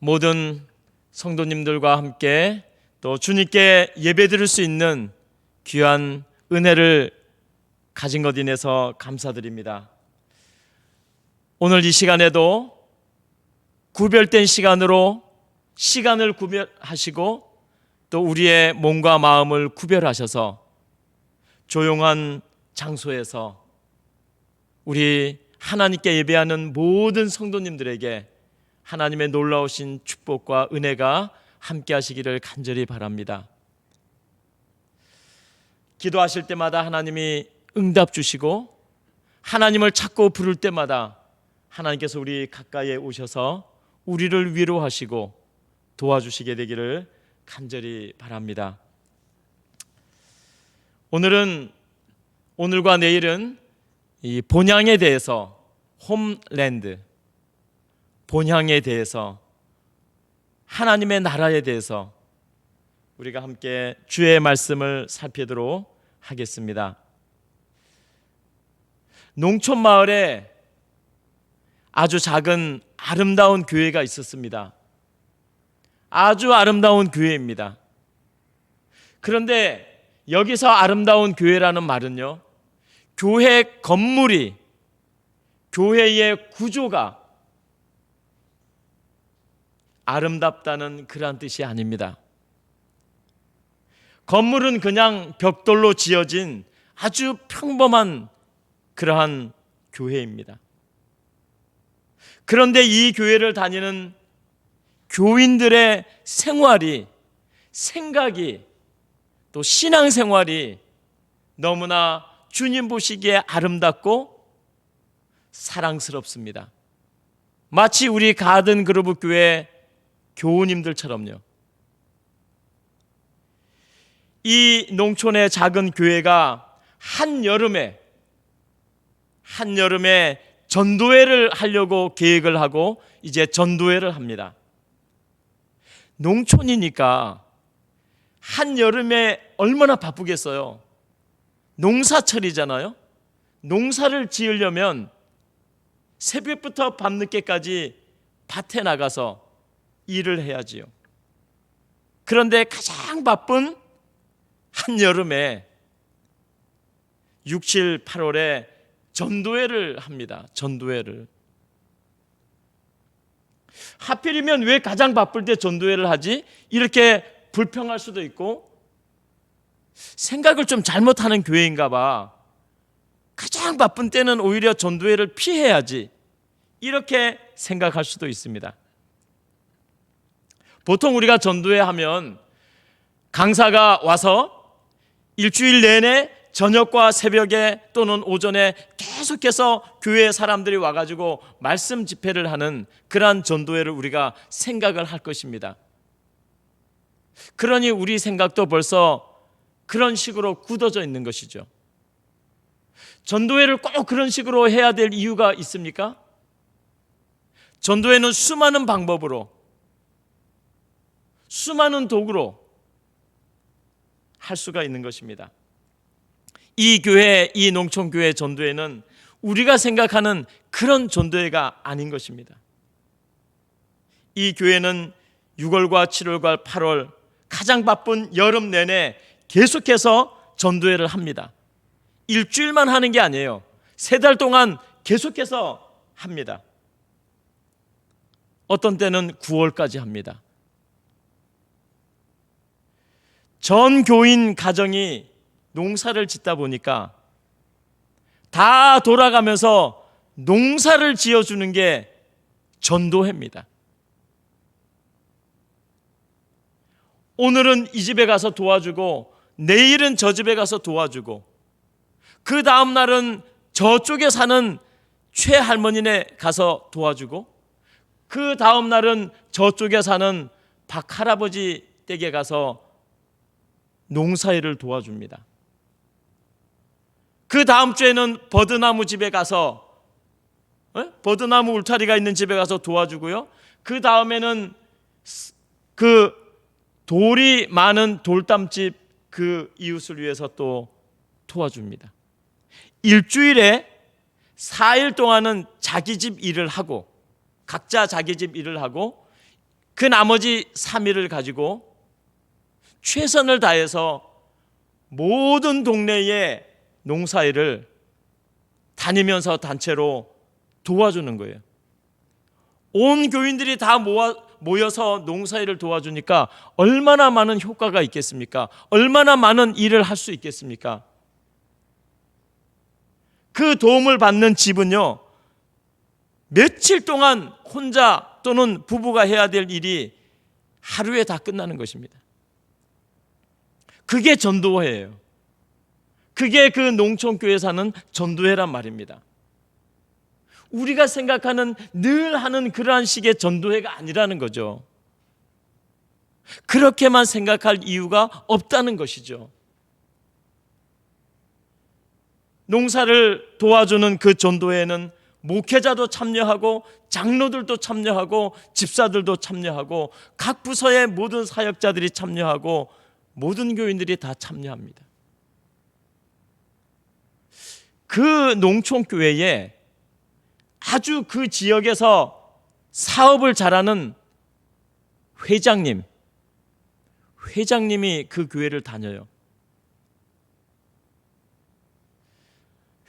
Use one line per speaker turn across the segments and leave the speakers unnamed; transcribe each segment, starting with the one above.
모든 성도님들과 함께 또 주님께 예배드릴 수 있는 귀한 은혜를 가진 것 인해서 감사드립니다. 오늘 이 시간에도 구별된 시간으로 시간을 구별하시고 또 우리의 몸과 마음을 구별하셔서 조용한 장소에서 우리 하나님께 예배하는 모든 성도님들에게 하나님의 놀라우신 축복과 은혜가 함께 하시기를 간절히 바랍니다. 기도하실 때마다 하나님이 응답 주시고 하나님을 찾고 부를 때마다 하나님께서 우리 가까이에 오셔서 우리를 위로하시고 도와주시게 되기를 간절히 바랍니다. 오늘과 내일은 이 본향에 대해서, 홈랜드, 본향에 대해서, 하나님의 나라에 대해서 우리가 함께 주의 말씀을 살피도록 하겠습니다. 농촌 마을에 아주 작은 아름다운 교회가 있었습니다. 아주 아름다운 교회입니다. 그런데 여기서 아름다운 교회라는 말은요, 교회 건물이, 교회의 구조가 아름답다는 그러한 뜻이 아닙니다. 건물은 그냥 벽돌로 지어진 아주 평범한 그러한 교회입니다. 그런데 이 교회를 다니는 교인들의 생활이, 생각이, 또 신앙생활이 너무나 주님 보시기에 아름답고 사랑스럽습니다. 마치 우리 가든 그루브 교회 교우님들처럼요. 이 농촌의 작은 교회가 한여름에 전도회를 하려고 계획을 하고 이제 전도회를 합니다. 농촌이니까 한여름에 얼마나 바쁘겠어요. 농사철이잖아요. 농사를 지으려면 새벽부터 밤늦게까지 밭에 나가서 일을 해야지요. 그런데 가장 바쁜 한여름에 6, 7, 8월에 전도회를 합니다. 전도회를. 하필이면 왜 가장 바쁠 때 전도회를 하지? 이렇게 불평할 수도 있고, 생각을 좀 잘못하는 교회인가 봐. 가장 바쁜 때는 오히려 전도회를 피해야지, 이렇게 생각할 수도 있습니다. 보통 우리가 전도회 하면 강사가 와서 일주일 내내 저녁과 새벽에 또는 오전에 계속해서 교회 사람들이 와가지고 말씀 집회를 하는 그러한 전도회를 우리가 생각을 할 것입니다. 그러니 우리 생각도 벌써 그런 식으로 굳어져 있는 것이죠. 전도회를 꼭 그런 식으로 해야 될 이유가 있습니까? 전도회는 수많은 방법으로, 수많은 도구로 할 수가 있는 것입니다. 이 교회, 이 농촌교회 전도회는 우리가 생각하는 그런 전도회가 아닌 것입니다. 이 교회는 6월과 7월과 8월 가장 바쁜 여름 내내 계속해서 전도회를 합니다. 일주일만 하는 게 아니에요. 3달 동안 계속해서 합니다. 어떤 때는 9월까지 합니다. 전 교인 가정이 농사를 짓다 보니까 다 돌아가면서 농사를 지어주는 게 전도회입니다. 오늘은 이 집에 가서 도와주고 내일은 저 집에 가서 도와주고 그 다음 날은 저쪽에 사는 최할머니네 가서 도와주고 그 다음 날은 저쪽에 사는 박할아버지 댁에 가서 농사일을 도와줍니다. 그 다음 주에는 버드나무 집에 가서 버드나무 울타리가 있는 집에 가서 도와주고요. 그 다음에는 그 돌이 많은 돌담집 그 이웃을 위해서 또 도와줍니다. 일주일에 4일 동안은 자기 집 일을 하고 각자 자기 집 일을 하고 그 나머지 3일을 가지고 최선을 다해서 모든 동네의 농사일을 다니면서 단체로 도와주는 거예요. 온 교인들이 다 모여서 농사일을 도와주니까 얼마나 많은 효과가 있겠습니까? 얼마나 많은 일을 할 수 있겠습니까? 그 도움을 받는 집은요, 며칠 동안 혼자 또는 부부가 해야 될 일이 하루에 다 끝나는 것입니다. 그게 전도회예요. 그게 그 농촌교회 사는 전도회란 말입니다. 우리가 생각하는 늘 하는 그러한 식의 전도회가 아니라는 거죠. 그렇게만 생각할 이유가 없다는 것이죠. 농사를 도와주는 그 전도회에는 목회자도 참여하고 장로들도 참여하고 집사들도 참여하고 각 부서의 모든 사역자들이 참여하고 모든 교인들이 다 참여합니다. 그 농촌교회에 아주 그 지역에서 사업을 잘하는 회장님이 그 교회를 다녀요.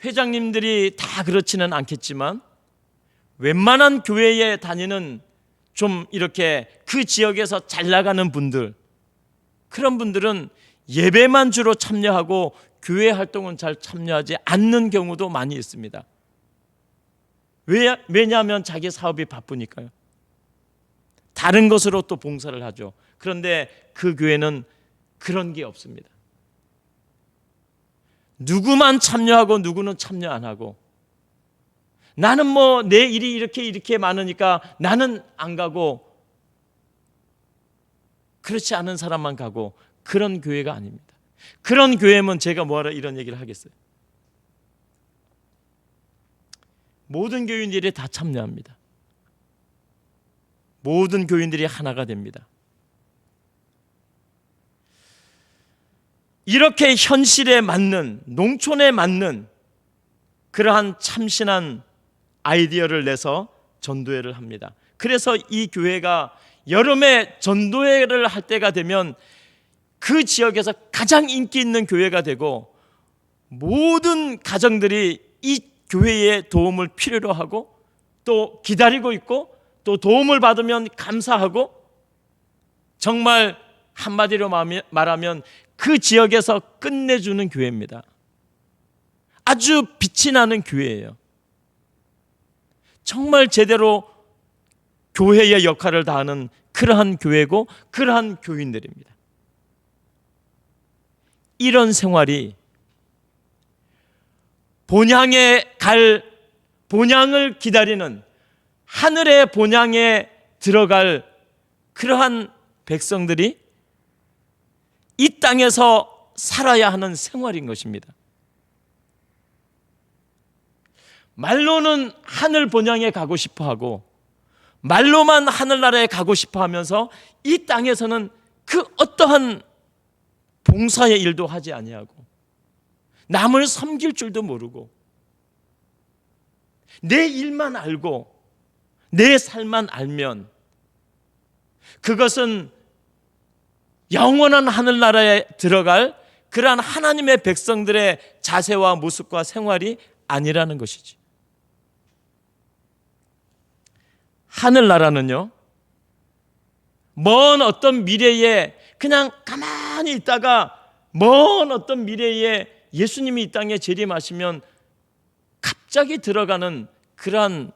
회장님들이 다 그렇지는 않겠지만 웬만한 교회에 다니는 좀 이렇게 그 지역에서 잘 나가는 분들, 그런 분들은 예배만 주로 참여하고 교회 활동은 잘 참여하지 않는 경우도 많이 있습니다. 왜냐하면 자기 사업이 바쁘니까요. 다른 것으로 또 봉사를 하죠. 그런데 그 교회는 그런 게 없습니다. 누구만 참여하고 누구는 참여 안 하고, 나는 뭐 내 일이 이렇게 많으니까 나는 안 가고, 그렇지 않은 사람만 가고, 그런 교회가 아닙니다. 그런 교회면 제가 뭐하러 이런 얘기를 하겠어요. 모든 교인들이 다 참여합니다. 모든 교인들이 하나가 됩니다. 이렇게 현실에 맞는, 농촌에 맞는 그러한 참신한 아이디어를 내서 전도회를 합니다. 그래서 이 교회가 여름에 전도회를 할 때가 되면 그 지역에서 가장 인기 있는 교회가 되고, 모든 가정들이 이 교회의 도움을 필요로 하고 또 기다리고 있고, 또 도움을 받으면 감사하고, 정말 한마디로 말하면 그 지역에서 끝내주는 교회입니다. 아주 빛이 나는 교회예요. 정말 제대로 교회의 역할을 다하는 그러한 교회고 그러한 교인들입니다. 이런 생활이 본향을 기다리는, 하늘의 본향에 들어갈 그러한 백성들이 이 땅에서 살아야 하는 생활인 것입니다. 말로는 하늘 본향에 가고 싶어 하고, 말로만 하늘나라에 가고 싶어 하면서 이 땅에서는 그 어떠한 봉사의 일도 하지 아니하고, 남을 섬길 줄도 모르고, 내 일만 알고 내 삶만 알면 그것은 영원한 하늘나라에 들어갈 그러한 하나님의 백성들의 자세와 모습과 생활이 아니라는 것이지. 하늘나라는요, 먼 어떤 미래에 그냥 가만히 있다가 먼 어떤 미래에 예수님이 이 땅에 재림하시면 갑자기 들어가는 그러한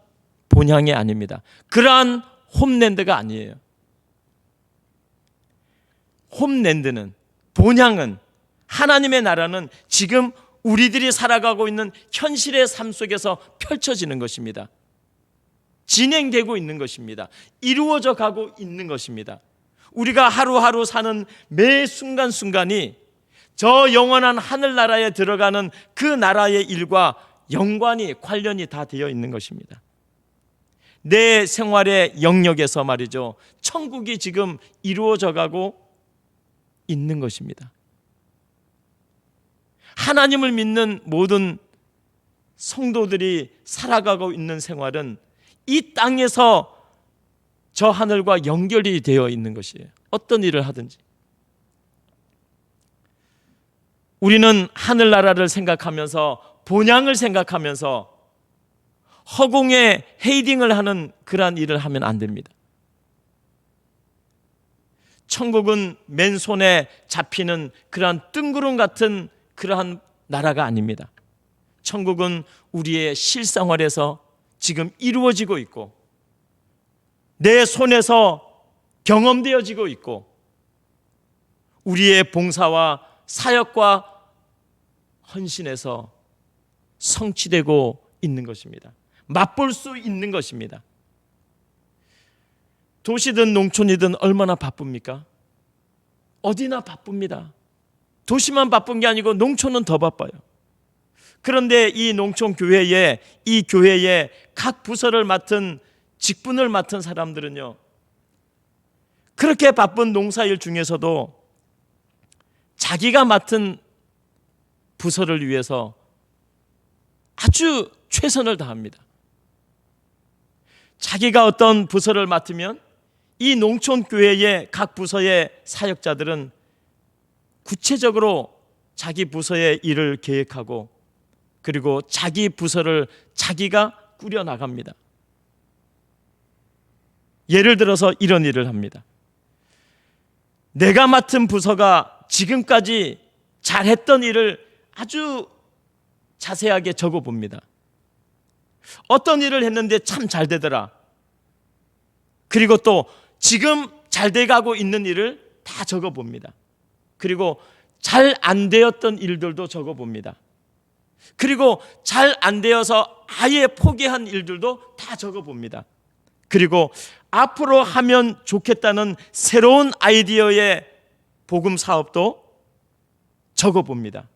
본향이 아닙니다. 그러한 홈랜드가 아니에요. 홈랜드는, 본향은, 하나님의 나라는 지금 우리들이 살아가고 있는 현실의 삶 속에서 펼쳐지는 것입니다. 진행되고 있는 것입니다. 이루어져 가고 있는 것입니다. 우리가 하루하루 사는 매 순간순간이 저 영원한 하늘나라에 들어가는 그 나라의 일과 연관이, 관련이 다 되어 있는 것입니다. 내 생활의 영역에서 말이죠, 천국이 지금 이루어져 가고 있는 것입니다. 하나님을 믿는 모든 성도들이 살아가고 있는 생활은 이 땅에서 저 하늘과 연결이 되어 있는 것이에요. 어떤 일을 하든지. 우리는 하늘나라를 생각하면서 본향을 생각하면서 허공에 헤이딩을 하는 그러한 일을 하면 안 됩니다. 천국은 맨손에 잡히는 그러한 뜬구름 같은 그러한 나라가 아닙니다. 천국은 우리의 실생활에서 지금 이루어지고 있고 내 손에서 경험되어지고 있고 우리의 봉사와 사역과 헌신에서 성취되고 있는 것입니다. 맛볼 수 있는 것입니다. 도시든 농촌이든 얼마나 바쁩니까? 어디나 바쁩니다. 도시만 바쁜 게 아니고 농촌은 더 바빠요. 그런데 이 농촌 교회에 이 교회의 각 부서를 맡은 직분을 맡은 사람들은요, 그렇게 바쁜 농사일 중에서도 자기가 맡은 부서를 위해서 아주 최선을 다합니다. 자기가 어떤 부서를 맡으면 이 농촌교회의 각 부서의 사역자들은 구체적으로 자기 부서의 일을 계획하고 그리고 자기 부서를 자기가 꾸려나갑니다. 예를 들어서 이런 일을 합니다. 내가 맡은 부서가 지금까지 잘했던 일을 아주 자세하게 적어봅니다. 어떤 일을 했는데 참 잘 되더라. 그리고 또 지금 잘 돼가고 있는 일을 다 적어봅니다. 그리고 잘 안 되었던 일들도 적어봅니다. 그리고 잘 안 되어서 아예 포기한 일들도 다 적어봅니다. 그리고 앞으로 하면 좋겠다는 새로운 아이디어의 복음 사업도 적어봅니다.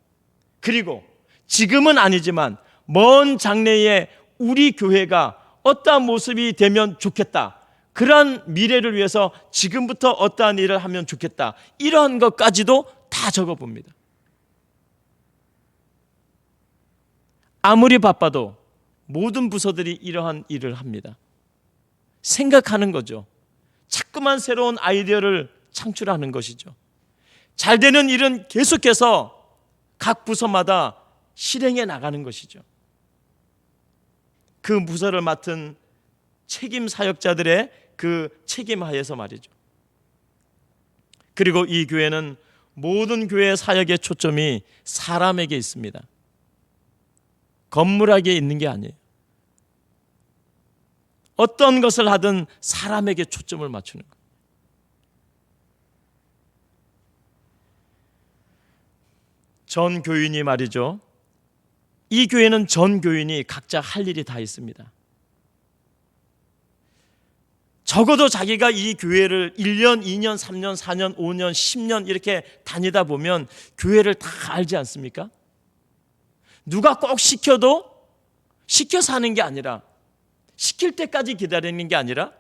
그리고 지금은 아니지만 먼 장래에 우리 교회가 어떠한 모습이 되면 좋겠다. 그러한 미래를 위해서 지금부터 어떠한 일을 하면 좋겠다. 이러한 것까지도 다 적어봅니다. 아무리 바빠도 모든 부서들이 이러한 일을 합니다. 생각하는 거죠. 자꾸만 새로운 아이디어를 창출하는 것이죠. 잘 되는 일은 계속해서 각 부서마다 실행해 나가는 것이죠. 그 부서를 맡은 책임 사역자들의 그 책임 하에서 말이죠. 그리고 이 교회는 모든 교회 사역의 초점이 사람에게 있습니다. 건물에게 있는 게 아니에요. 어떤 것을 하든 사람에게 초점을 맞추는 거예요. 전 교인이 말이죠. 이 교회는 전 교인이 각자 할 일이 다 있습니다. 적어도 자기가 이 교회를 1년, 2년, 3년, 4년, 5년, 10년 이렇게 다니다 보면 교회를 다 알지 않습니까? 누가 꼭 시켜도 시켜서 하는 게 아니라 시킬 때까지 기다리는 게 아니라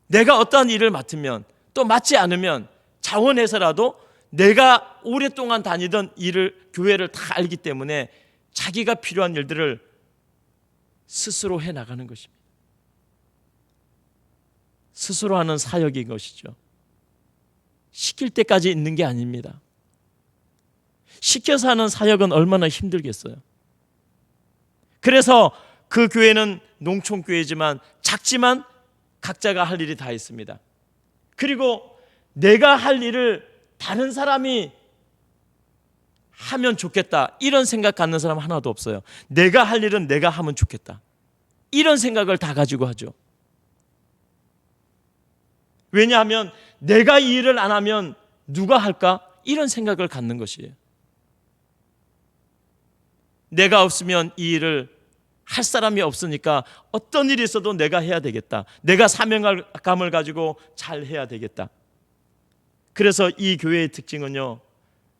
내가 어떠한 일을 맡으면 또 맡지 않으면 자원해서라도 내가 오랫동안 다니던 일을 교회를 다 알기 때문에 자기가 필요한 일들을 스스로 해나가는 것입니다. 스스로 하는 사역인 것이죠. 시킬 때까지 있는 게 아닙니다. 시켜서 하는 사역은 얼마나 힘들겠어요. 그래서 그 교회는 농촌교회지만 작지만 각자가 할 일이 다 있습니다. 그리고 내가 할 일을 다른 사람이 하면 좋겠다 이런 생각 갖는 사람 하나도 없어요. 내가 할 일은 내가 하면 좋겠다 이런 생각을 다 가지고 하죠. 왜냐하면 내가 이 일을 안 하면 누가 할까? 이런 생각을 갖는 것이에요. 내가 없으면 이 일을 할 사람이 없으니까 어떤 일이 있어도 내가 해야 되겠다. 내가 사명감을 가지고 잘 해야 되겠다. 그래서 이 교회의 특징은요,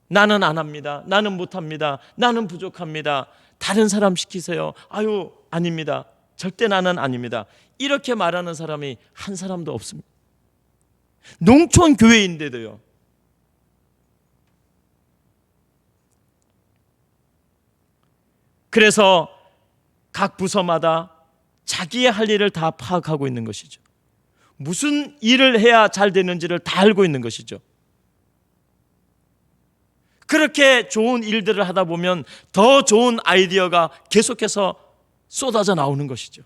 나는 안 합니다. 나는 못합니다. 나는 부족합니다. 다른 사람 시키세요. 아유, 아닙니다. 절대 나는 아닙니다. 이렇게 말하는 사람이 한 사람도 없습니다. 농촌 교회인데도요. 그래서 각 부서마다 자기의 할 일을 다 파악하고 있는 것이죠. 무슨 일을 해야 잘 되는지를 다 알고 있는 것이죠. 그렇게 좋은 일들을 하다 보면 더 좋은 아이디어가 계속해서 쏟아져 나오는 것이죠.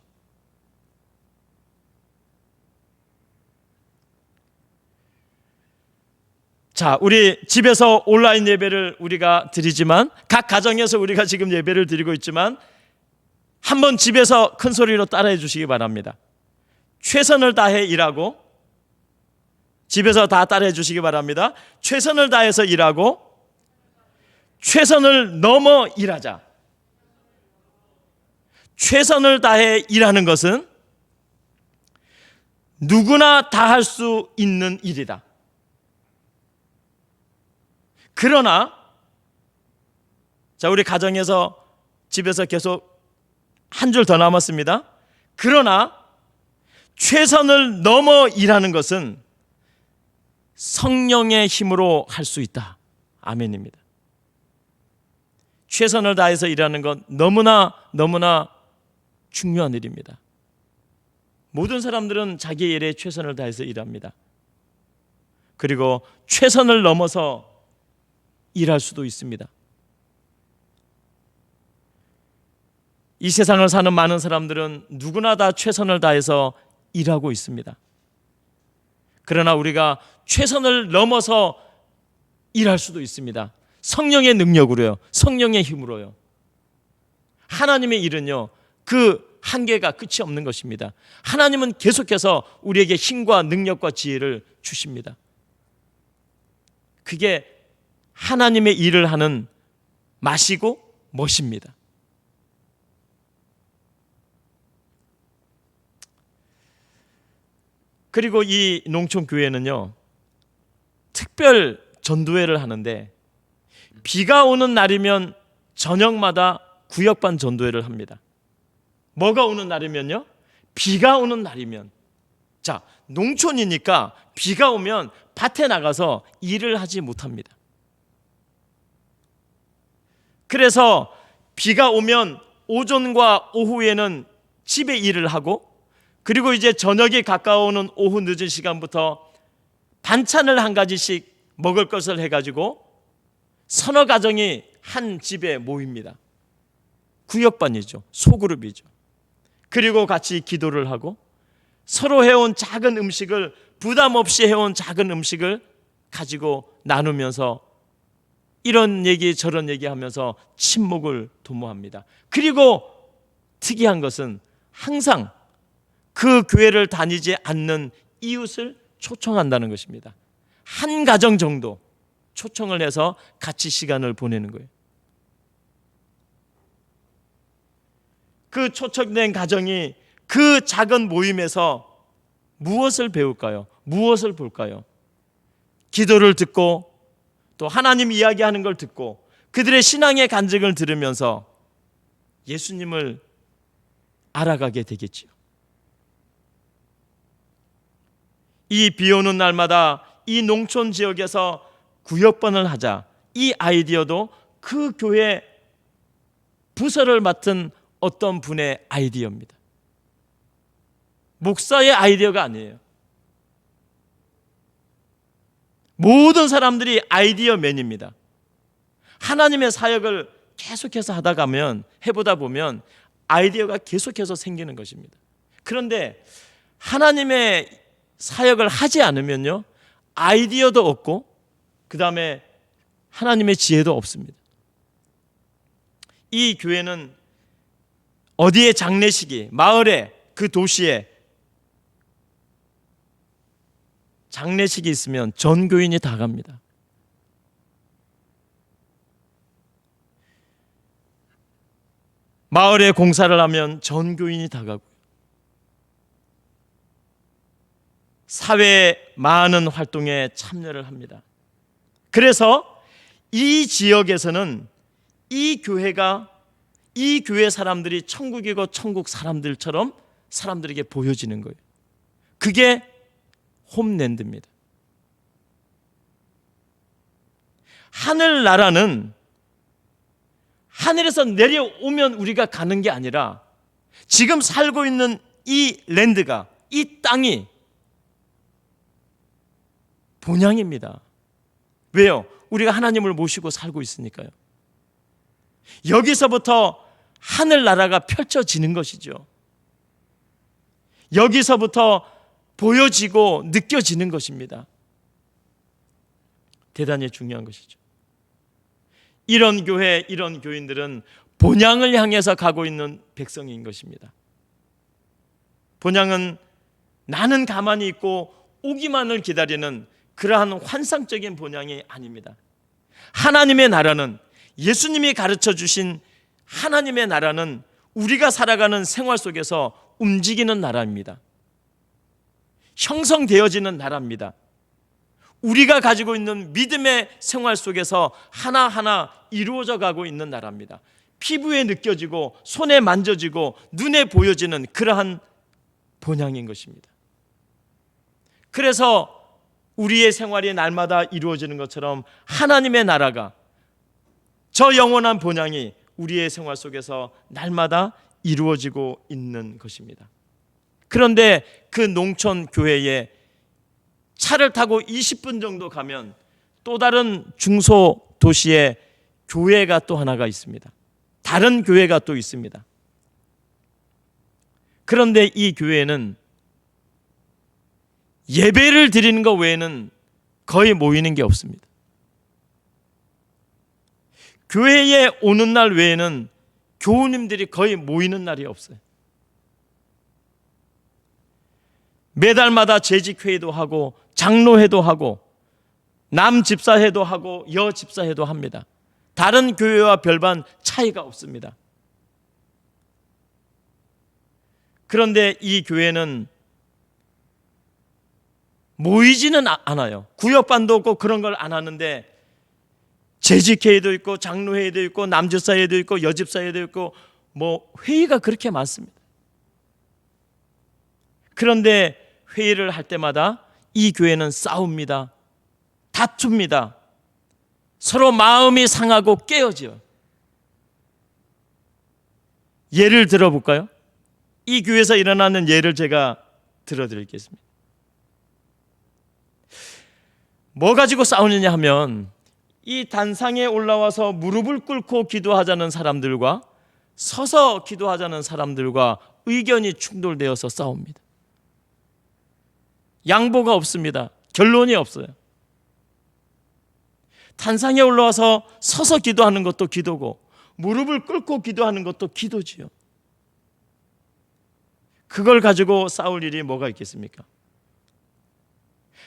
자, 우리 집에서 온라인 예배를 우리가 드리지만, 각 가정에서 우리가 지금 예배를 드리고 있지만, 한번 집에서 큰 소리로 따라해 주시기 바랍니다. 최선을 다해 일하고, 집에서 다 따라해 주시기 바랍니다. 최선을 다해서 일하고 최선을 넘어 일하자. 최선을 다해 일하는 것은 누구나 다 할 수 있는 일이다. 그러나 자, 우리 가정에서 집에서 계속 한 줄 더 남았습니다. 그러나 최선을 넘어 일하는 것은 성령의 힘으로 할 수 있다. 아멘입니다. 최선을 다해서 일하는 건 너무나 중요한 일입니다. 모든 사람들은 자기 일에 최선을 다해서 일합니다. 그리고 최선을 넘어서 일할 수도 있습니다. 이 세상을 사는 많은 사람들은 누구나 다 최선을 다해서 일하고 있습니다. 그러나 우리가 최선을 넘어서 일할 수도 있습니다. 성령의 능력으로요. 성령의 힘으로요. 하나님의 일은요, 그 한계가 끝이 없는 것입니다. 하나님은 계속해서 우리에게 힘과 능력과 지혜를 주십니다. 그게 하나님의 일을 하는 맛이고 멋입니다. 그리고 이 농촌교회는요, 특별 전도회를 하는데 비가 오는 날이면 저녁마다 구역반 전도회를 합니다. 뭐가 오는 날이면요? 비가 오는 날이면. 자, 농촌이니까 비가 오면 밭에 나가서 일을 하지 못합니다. 그래서 비가 오면 오전과 오후에는 집에 일을 하고, 그리고 이제 저녁이 가까워오는 오후 늦은 시간부터 반찬을 한 가지씩 먹을 것을 해가지고 서너 가정이 한 집에 모입니다. 구역반이죠. 소그룹이죠. 그리고 같이 기도를 하고 서로 해온 작은 음식을, 부담 없이 해온 작은 음식을 가지고 나누면서 이런 얘기 저런 얘기하면서 친목을 도모합니다. 그리고 특이한 것은 항상 그 교회를 다니지 않는 이웃을 초청한다는 것입니다. 한 가정 정도 초청을 해서 같이 시간을 보내는 거예요. 그 초청된 가정이 그 작은 모임에서 무엇을 배울까요? 무엇을 볼까요? 기도를 듣고 또 하나님 이야기하는 걸 듣고 그들의 신앙의 간증을 들으면서 예수님을 알아가게 되겠지요. 이 비 오는 날마다 이 농촌 지역에서 구역반을 하자, 이 아이디어도 그 교회 부서를 맡은 어떤 분의 아이디어입니다. 목사의 아이디어가 아니에요. 모든 사람들이 아이디어맨입니다. 하나님의 사역을 계속해서 하다 가면, 해보다 보면 아이디어가 계속해서 생기는 것입니다. 그런데 하나님의 사역을 하지 않으면요, 아이디어도 없고 그 다음에 하나님의 지혜도 없습니다. 이 교회는 어디에 장례식이, 마을에, 그 도시에 장례식이 있으면 전 교인이 다 갑니다. 마을에 공사를 하면 전 교인이 다 가고, 사회의 많은 활동에 참여를 합니다. 그래서 이 지역에서는 이 교회가, 이 교회 사람들이 천국이고 천국 사람들처럼 사람들에게 보여지는 거예요. 그게 홈랜드입니다. 하늘나라는 하늘에서 내려오면 우리가 가는 게 아니라 지금 살고 있는 이 랜드가, 이 땅이 본향입니다. 왜요? 우리가 하나님을 모시고 살고 있으니까요. 여기서부터 하늘나라가 펼쳐지는 것이죠. 여기서부터 보여지고 느껴지는 것입니다. 대단히 중요한 것이죠. 이런 교회, 이런 교인들은 본향을 향해서 가고 있는 백성인 것입니다. 본향은 나는 가만히 있고 오기만을 기다리는 그러한 환상적인 본향이 아닙니다. 하나님의 나라는, 예수님이 가르쳐 주신 하나님의 나라는 우리가 살아가는 생활 속에서 움직이는 나라입니다. 형성되어지는 나라입니다. 우리가 가지고 있는 믿음의 생활 속에서 하나하나 이루어져 가고 있는 나라입니다. 피부에 느껴지고 손에 만져지고 눈에 보여지는 그러한 본향인 것입니다. 그래서 우리의 생활이 날마다 이루어지는 것처럼 하나님의 나라가, 저 영원한 본향이 우리의 생활 속에서 날마다 이루어지고 있는 것입니다. 그런데 그 농촌 교회에 차를 타고 20분 정도 가면 또 다른 중소 도시에 교회가 또 하나가 있습니다. 다른 교회가 또 있습니다. 그런데 이 교회는 예배를 드리는 것 외에는 거의 모이는 게 없습니다. 교회에 오는 날 외에는 교우님들이 거의 모이는 날이 없어요. 매달마다 재직회의도 하고 장로회도 하고 남집사회도 하고 여집사회도 합니다. 다른 교회와 별반 차이가 없습니다. 그런데 이 교회는 모이지는 않아요. 구역반도 없고 그런 걸 안 하는데 재직회의도 있고 장로회의도 있고 남집사회도 있고 여집사회도 있고 뭐 회의가 그렇게 많습니다. 그런데 회의를 할 때마다 이 교회는 싸웁니다. 다툽니다. 서로 마음이 상하고 깨어져요. 예를 들어볼까요? 이 교회에서 일어나는 예를 제가 들어드리겠습니다. 뭐 가지고 싸우느냐 하면 이 단상에 올라와서 무릎을 꿇고 기도하자는 사람들과 서서 기도하자는 사람들과 의견이 충돌되어서 싸웁니다. 양보가 없습니다. 결론이 없어요. 단상에 올라와서 서서 기도하는 것도 기도고 무릎을 꿇고 기도하는 것도 기도지요. 그걸 가지고 싸울 일이 뭐가 있겠습니까?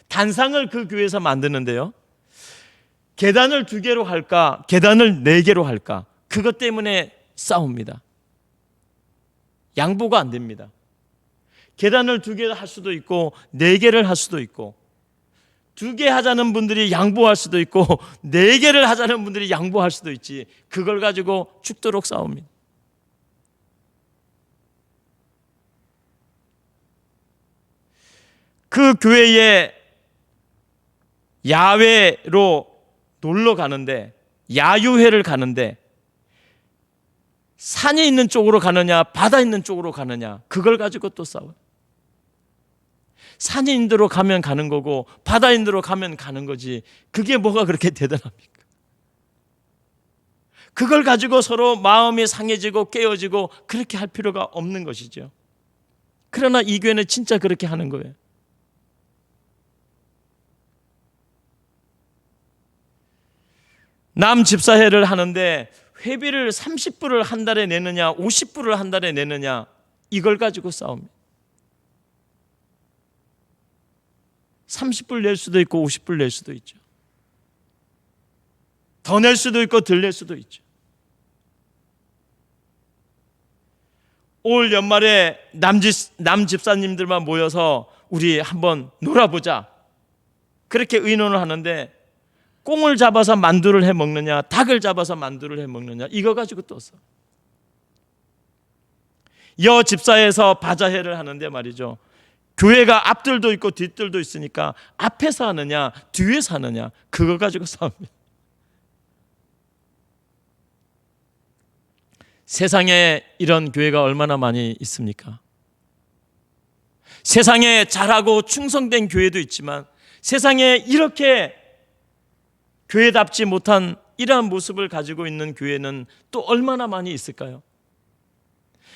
단상을 그 교회에서 만드는데요, 계단을 2개로 할까 계단을 4개로 할까, 그것 때문에 싸웁니다. 양보가 안 됩니다. 계단을 2개를 할 수도 있고 4개를 할 수도 있고, 2개 하자는 분들이 양보할 수도 있고 4개를 하자는 분들이 양보할 수도 있지, 그걸 가지고 죽도록 싸웁니다. 그 교회에 야외로 놀러 가는데, 야유회를 가는데 산이 있는 쪽으로 가느냐 바다 있는 쪽으로 가느냐, 그걸 가지고 또 싸워요. 산이 있는 데로 가면 가는 거고 바다 있는 데로 가면 가는 거지, 그게 뭐가 그렇게 대단합니까? 그걸 가지고 서로 마음이 상해지고 깨어지고 그렇게 할 필요가 없는 것이죠. 그러나 이 교회는 진짜 그렇게 하는 거예요. 남집사회를 하는데 회비를 30불을 한 달에 내느냐 50불을 한 달에 내느냐, 이걸 가지고 싸웁니다. 30불 낼 수도 있고 50불 낼 수도 있죠. 더 낼 수도 있고 덜 낼 수도 있죠. 올 연말에 남집사님들만 모여서 우리 한번 놀아보자, 그렇게 의논을 하는데 꽁을 잡아서 만두를 해 먹느냐 닭을 잡아서 만두를 해 먹느냐, 이거 가지고 또 써. 여집사에서 바자회를 하는데 말이죠, 교회가 앞들도 있고 뒷들도 있으니까 앞에서 하느냐 뒤에서 하느냐, 그거 가지고 싸웁니다. 세상에 이런 교회가 얼마나 많이 있습니까? 세상에 잘하고 충성된 교회도 있지만 세상에 이렇게 교회답지 못한 이러한 모습을 가지고 있는 교회는 또 얼마나 많이 있을까요?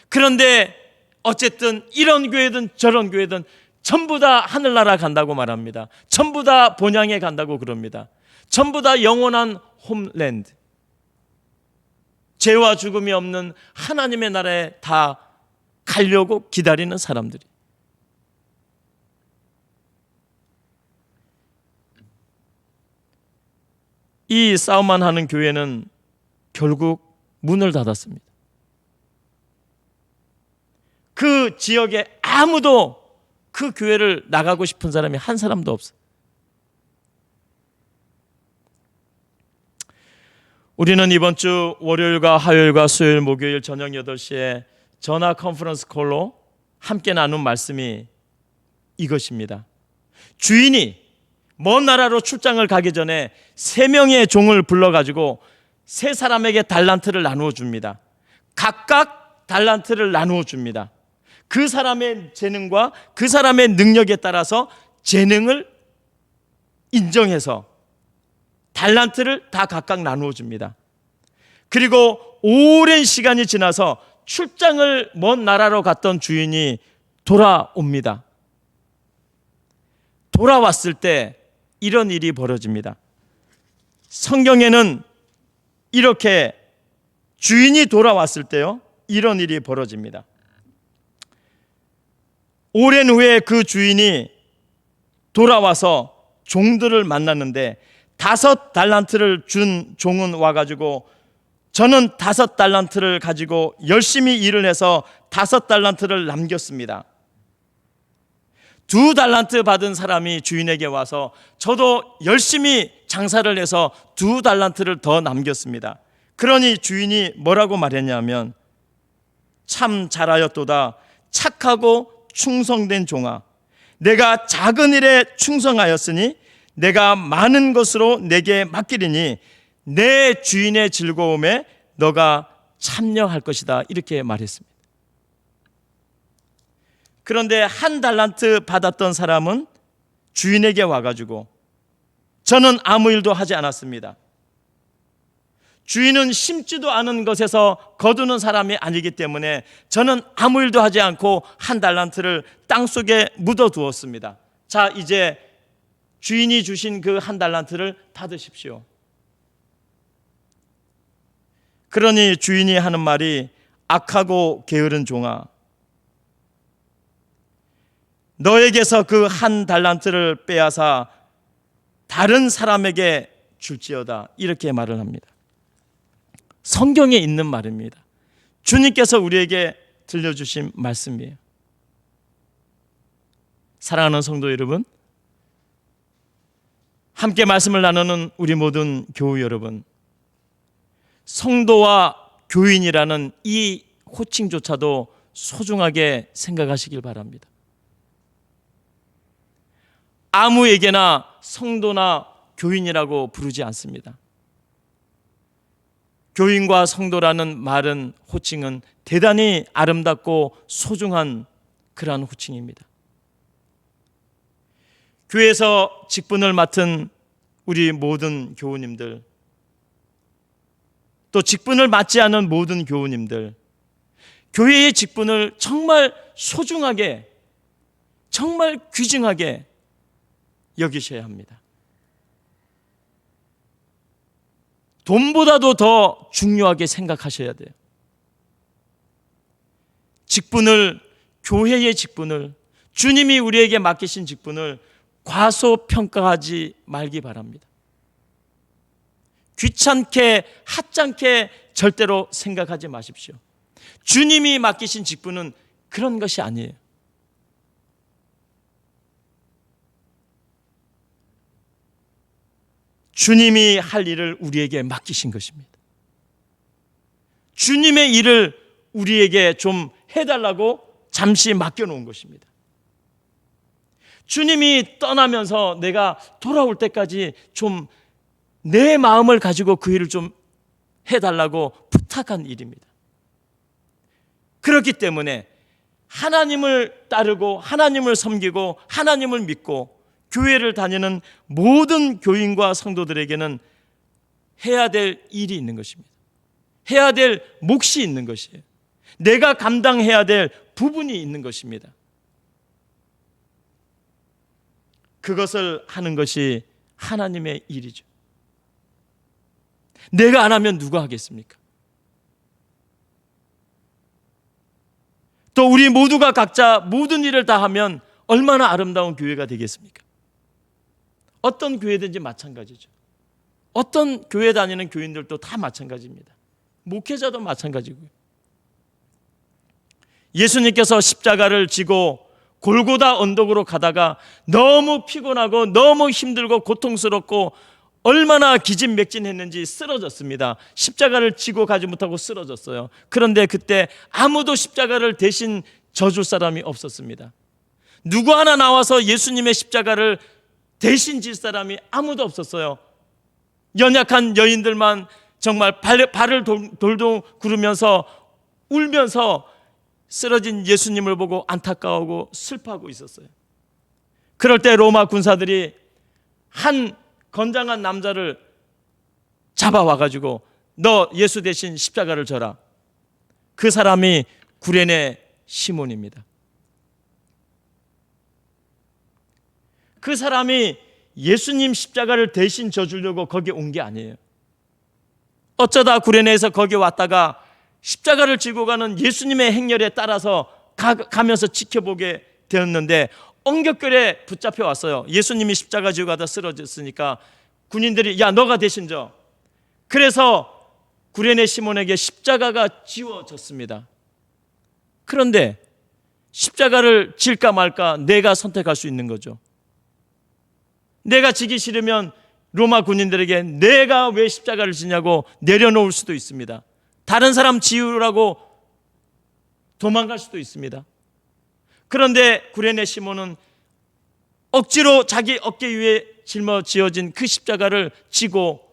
그런데 어쨌든 이런 교회든 저런 교회든 전부 다 하늘나라 간다고 말합니다. 전부 다 본향에 간다고 그럽니다. 전부 다 영원한 홈랜드, 죄와 죽음이 없는 하나님의 나라에 다 가려고 기다리는 사람들이. 이 싸움만 하는 교회는 결국 문을 닫았습니다. 그 지역에 아무도 그 교회를 나가고 싶은 사람이 한 사람도 없어요. 우리는 이번 주 월요일과 화요일과 수요일, 목요일 저녁 8시에 전화 컨퍼런스 콜로 함께 나눈 말씀이 이것입니다. 주인이 먼 나라로 출장을 가기 전에 3명의 종을 불러가지고 3사람에게 달란트를 나누어 줍니다. 각각 달란트를 나누어 줍니다. 그 사람의 재능과 그 사람의 능력에 따라서 재능을 인정해서 달란트를 다 각각 나누어 줍니다. 그리고 오랜 시간이 지나서 출장을 먼 나라로 갔던 주인이 돌아옵니다. 돌아왔을 때 이런 일이 벌어집니다. 성경에는 이렇게 주인이 돌아왔을 때요, 이런 일이 벌어집니다. 오랜 후에 그 주인이 돌아와서 종들을 만났는데 5 달란트를 준 종은 와가지고 저는 5 달란트를 가지고 열심히 일을 해서 5 달란트를 남겼습니다. 2 달란트 받은 사람이 주인에게 와서 저도 열심히 장사를 해서 2 달란트를 더 남겼습니다. 그러니 주인이 뭐라고 말했냐면, 참 잘하였도다 착하고 충성된 종아, 내가 작은 일에 충성하였으니 내가 많은 것으로 내게 맡기리니 내 주인의 즐거움에 너가 참여할 것이다, 이렇게 말했습니다. 그런데 1 달란트 받았던 사람은 주인에게 와가지고 저는 아무 일도 하지 않았습니다. 주인은 심지도 않은 것에서 거두는 사람이 아니기 때문에 저는 아무 일도 하지 않고 1 달란트를 땅속에 묻어두었습니다. 자, 이제 주인이 주신 그 1 달란트를 받으십시오. 그러니 주인이 하는 말이, 악하고 게으른 종아, 너에게서 그 1 달란트를 빼앗아 다른 사람에게 줄지어다, 이렇게 말을 합니다. 성경에 있는 말입니다. 주님께서 우리에게 들려주신 말씀이에요. 사랑하는 성도 여러분, 함께 말씀을 나누는 우리 모든 교우 여러분, 성도와 교인이라는 이 호칭조차도 소중하게 생각하시길 바랍니다. 아무에게나 성도나 교인이라고 부르지 않습니다. 교인과 성도라는 말은, 호칭은 대단히 아름답고 소중한 그러한 호칭입니다. 교회에서 직분을 맡은 우리 모든 교우님들, 또 직분을 맡지 않은 모든 교우님들, 교회의 직분을 정말 소중하게, 정말 귀중하게 여기셔야 합니다. 돈보다도 더 중요하게 생각하셔야 돼요. 직분을, 교회의 직분을, 주님이 우리에게 맡기신 직분을 과소평가하지 말기 바랍니다. 귀찮게, 하찮게 절대로 생각하지 마십시오. 주님이 맡기신 직분은 그런 것이 아니에요. 주님이 할 일을 우리에게 맡기신 것입니다. 주님의 일을 우리에게 좀 해달라고 잠시 맡겨놓은 것입니다. 주님이 떠나면서 내가 돌아올 때까지 좀 내 마음을 가지고 그 일을 좀 해달라고 부탁한 일입니다. 그렇기 때문에 하나님을 따르고 하나님을 섬기고 하나님을 믿고 교회를 다니는 모든 교인과 성도들에게는 해야 될 일이 있는 것입니다. 해야 될 몫이 있는 것이에요. 내가 감당해야 될 부분이 있는 것입니다. 그것을 하는 것이 하나님의 일이죠. 내가 안 하면 누가 하겠습니까? 또 우리 모두가 각자 모든 일을 다 하면 얼마나 아름다운 교회가 되겠습니까? 어떤 교회든지 마찬가지죠. 어떤 교회 다니는 교인들도 다 마찬가지입니다. 목회자도 마찬가지고요. 예수님께서 십자가를 지고 골고다 언덕으로 가다가 너무 피곤하고 너무 힘들고 고통스럽고 얼마나 기진맥진했는지 쓰러졌습니다. 십자가를 지고 가지 못하고 쓰러졌어요. 그런데 그때 아무도 십자가를 대신 져줄 사람이 없었습니다. 누구 하나 나와서 예수님의 십자가를 대신 질 사람이 아무도 없었어요. 연약한 여인들만 정말 발을 돌돌 구르면서 울면서 쓰러진 예수님을 보고 안타까워하고 슬퍼하고 있었어요. 그럴 때 로마 군사들이 한 건장한 남자를 잡아와가지고 너 예수 대신 십자가를 져라. 그 사람이 구레네 시몬입니다. 그 사람이 예수님 십자가를 대신 져주려고 거기 온 게 아니에요. 어쩌다 구레네에서 거기 왔다가 십자가를 지고 가는 예수님의 행렬에 따라서 가면서 지켜보게 되었는데 엉겹결에 붙잡혀 왔어요. 예수님이 십자가 지고 가다 쓰러졌으니까 군인들이 야 너가 대신 져. 그래서 구레네 시몬에게 십자가가 지워졌습니다. 그런데 십자가를 질까 말까 내가 선택할 수 있는 거죠. 내가 지기 싫으면 로마 군인들에게 내가 왜 십자가를 지냐고 내려놓을 수도 있습니다. 다른 사람 지우라고 도망갈 수도 있습니다. 그런데 구레네 시몬은 억지로 자기 어깨 위에 짊어지어진 그 십자가를 지고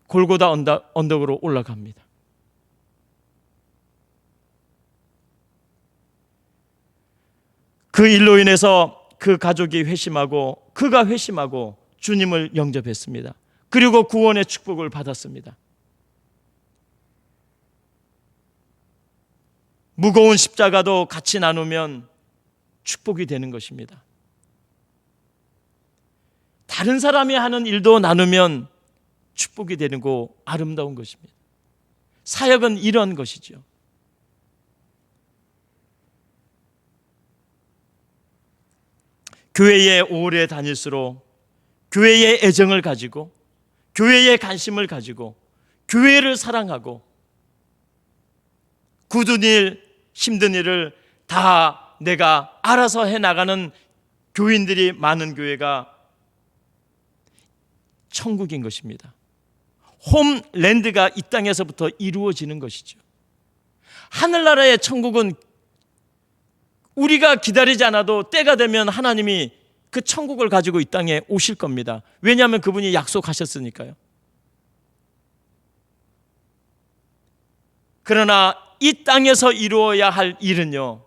골고다 언덕으로 올라갑니다. 그 일로 인해서 그 가족이 회심하고 그가 회심하고 주님을 영접했습니다. 그리고 구원의 축복을 받았습니다. 무거운 십자가도 같이 나누면 축복이 되는 것입니다. 다른 사람이 하는 일도 나누면 축복이 되고 아름다운 것입니다. 사역은 이런 것이죠. 교회에 오래 다닐수록 교회의 애정을 가지고 교회의 관심을 가지고 교회를 사랑하고 굳은 일, 힘든 일을 다 내가 알아서 해나가는 교인들이 많은 교회가 천국인 것입니다. 홈랜드가 이 땅에서부터 이루어지는 것이죠. 하늘나라의 천국은 우리가 기다리지 않아도 때가 되면 하나님이 그 천국을 가지고 이 땅에 오실 겁니다. 왜냐하면 그분이 약속하셨으니까요. 그러나 이 땅에서 이루어야 할 일은요,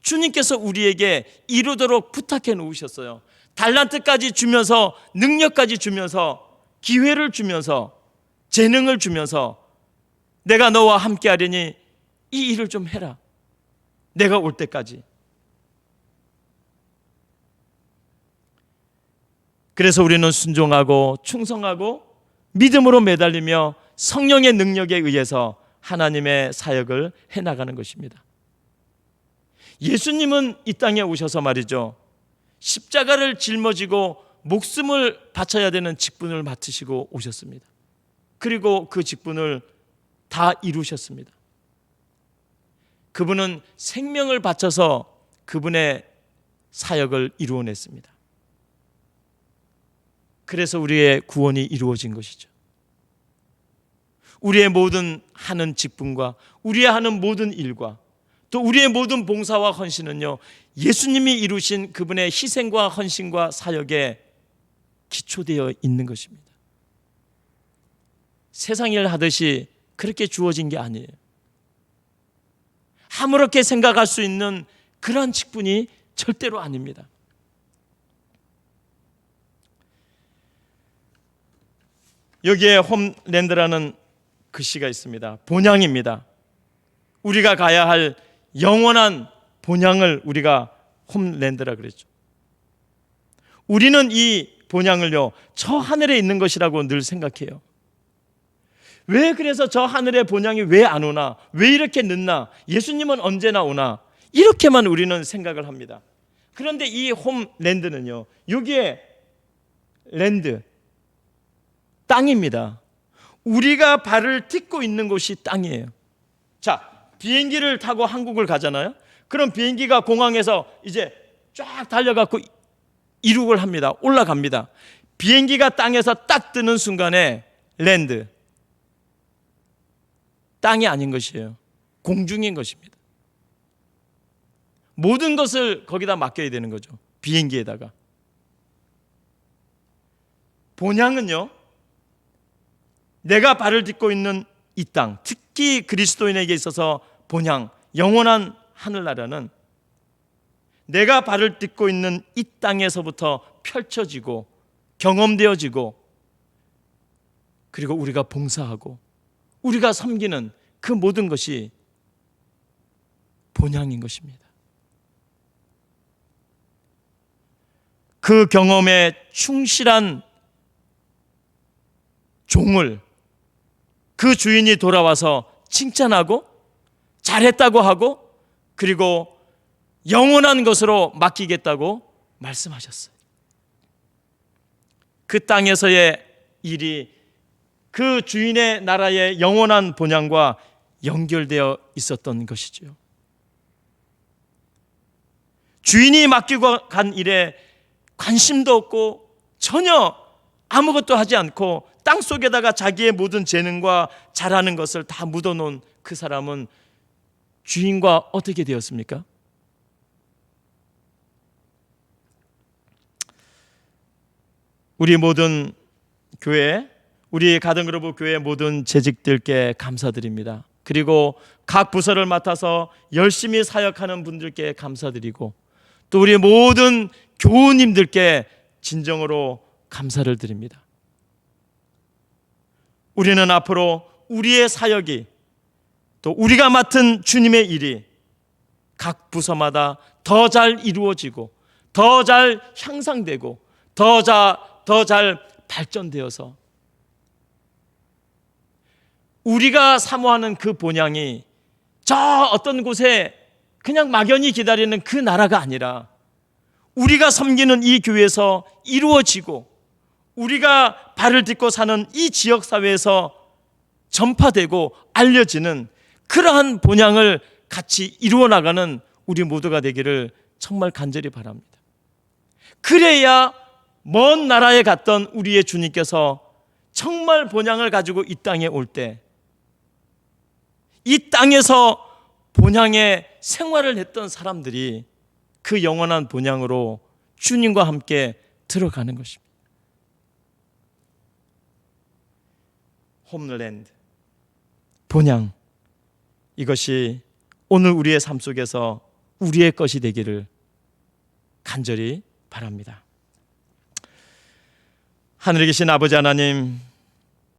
주님께서 우리에게 이루도록 부탁해 놓으셨어요. 달란트까지 주면서, 능력까지 주면서, 기회를 주면서, 재능을 주면서 내가 너와 함께 하려니 이 일을 좀 해라. 내가 올 때까지. 그래서 우리는 순종하고 충성하고 믿음으로 매달리며 성령의 능력에 의해서 하나님의 사역을 해나가는 것입니다. 예수님은 이 땅에 오셔서 말이죠, 십자가를 짊어지고 목숨을 바쳐야 되는 직분을 맡으시고 오셨습니다. 그리고 그 직분을 다 이루셨습니다. 그분은 생명을 바쳐서 그분의 사역을 이루어냈습니다. 그래서 우리의 구원이 이루어진 것이죠. 우리의 모든 하는 직분과 우리의 하는 모든 일과 또 우리의 모든 봉사와 헌신은요, 예수님이 이루신 그분의 희생과 헌신과 사역에 기초되어 있는 것입니다. 세상 일 하듯이 그렇게 주어진 게 아니에요. 아무렇게 생각할 수 있는 그런 직분이 절대로 아닙니다. 여기에 홈랜드라는 글씨가 있습니다. 본향입니다. 우리가 가야 할 영원한 본향을 우리가 홈랜드라 그랬죠. 우리는 이 본향을요, 저 하늘에 있는 것이라고 늘 생각해요. 왜 그래서 저 하늘의 본향이 왜 안 오나? 왜 이렇게 늦나? 예수님은 언제나 오나? 이렇게만 우리는 생각을 합니다. 그런데 이 홈랜드는요, 여기에 랜드, 땅입니다. 우리가 발을 딛고 있는 곳이 땅이에요. 자, 비행기를 타고 한국을 가잖아요. 그럼 비행기가 공항에서 이제 쫙 달려갖고 이륙을 합니다. 올라갑니다. 비행기가 땅에서 딱 뜨는 순간에 랜드, 땅이 아닌 것이에요. 공중인 것입니다. 모든 것을 거기다 맡겨야 되는 거죠. 비행기에다가. 본향은요, 내가 발을 딛고 있는 이 땅, 특히 그리스도인에게 있어서 본향, 영원한 하늘나라는 내가 발을 딛고 있는 이 땅에서부터 펼쳐지고 경험되어지고, 그리고 우리가 봉사하고 우리가 섬기는 그 모든 것이 본향인 것입니다. 그 경험에 충실한 종을 그 주인이 돌아와서 칭찬하고 잘했다고 하고, 그리고 영원한 것으로 맡기겠다고 말씀하셨어요. 그 땅에서의 일이 그 주인의 나라의 영원한 본향과 연결되어 있었던 것이지요. 주인이 맡기고 간 일에 관심도 없고 전혀 아무것도 하지 않고 땅 속에다가 자기의 모든 재능과 잘하는 것을 다 묻어놓은 그 사람은 주인과 어떻게 되었습니까? 우리 모든 교회, 우리 가든그로브 교회 모든 재직들께 감사드립니다. 그리고 각 부서를 맡아서 열심히 사역하는 분들께 감사드리고, 또 우리 모든 교우님들께 진정으로 감사를 드립니다. 우리는 앞으로 우리의 사역이, 또 우리가 맡은 주님의 일이 각 부서마다 더 잘 이루어지고 더 잘 향상되고 더 잘 발전되어서 우리가 사모하는 그 본향이 저 어떤 곳에 그냥 막연히 기다리는 그 나라가 아니라 우리가 섬기는 이 교회에서 이루어지고 우리가 발을 딛고 사는 이 지역사회에서 전파되고 알려지는 그러한 본향을 같이 이루어 나가는 우리 모두가 되기를 정말 간절히 바랍니다. 그래야 먼 나라에 갔던 우리의 주님께서 정말 본향을 가지고 이 땅에 올 때 이 땅에서 본향의 생활을 했던 사람들이 그 영원한 본향으로 주님과 함께 들어가는 것입니다. 홈랜드, 본향, 이것이 오늘 우리의 삶 속에서 우리의 것이 되기를 간절히 바랍니다. 하늘에 계신 아버지 하나님,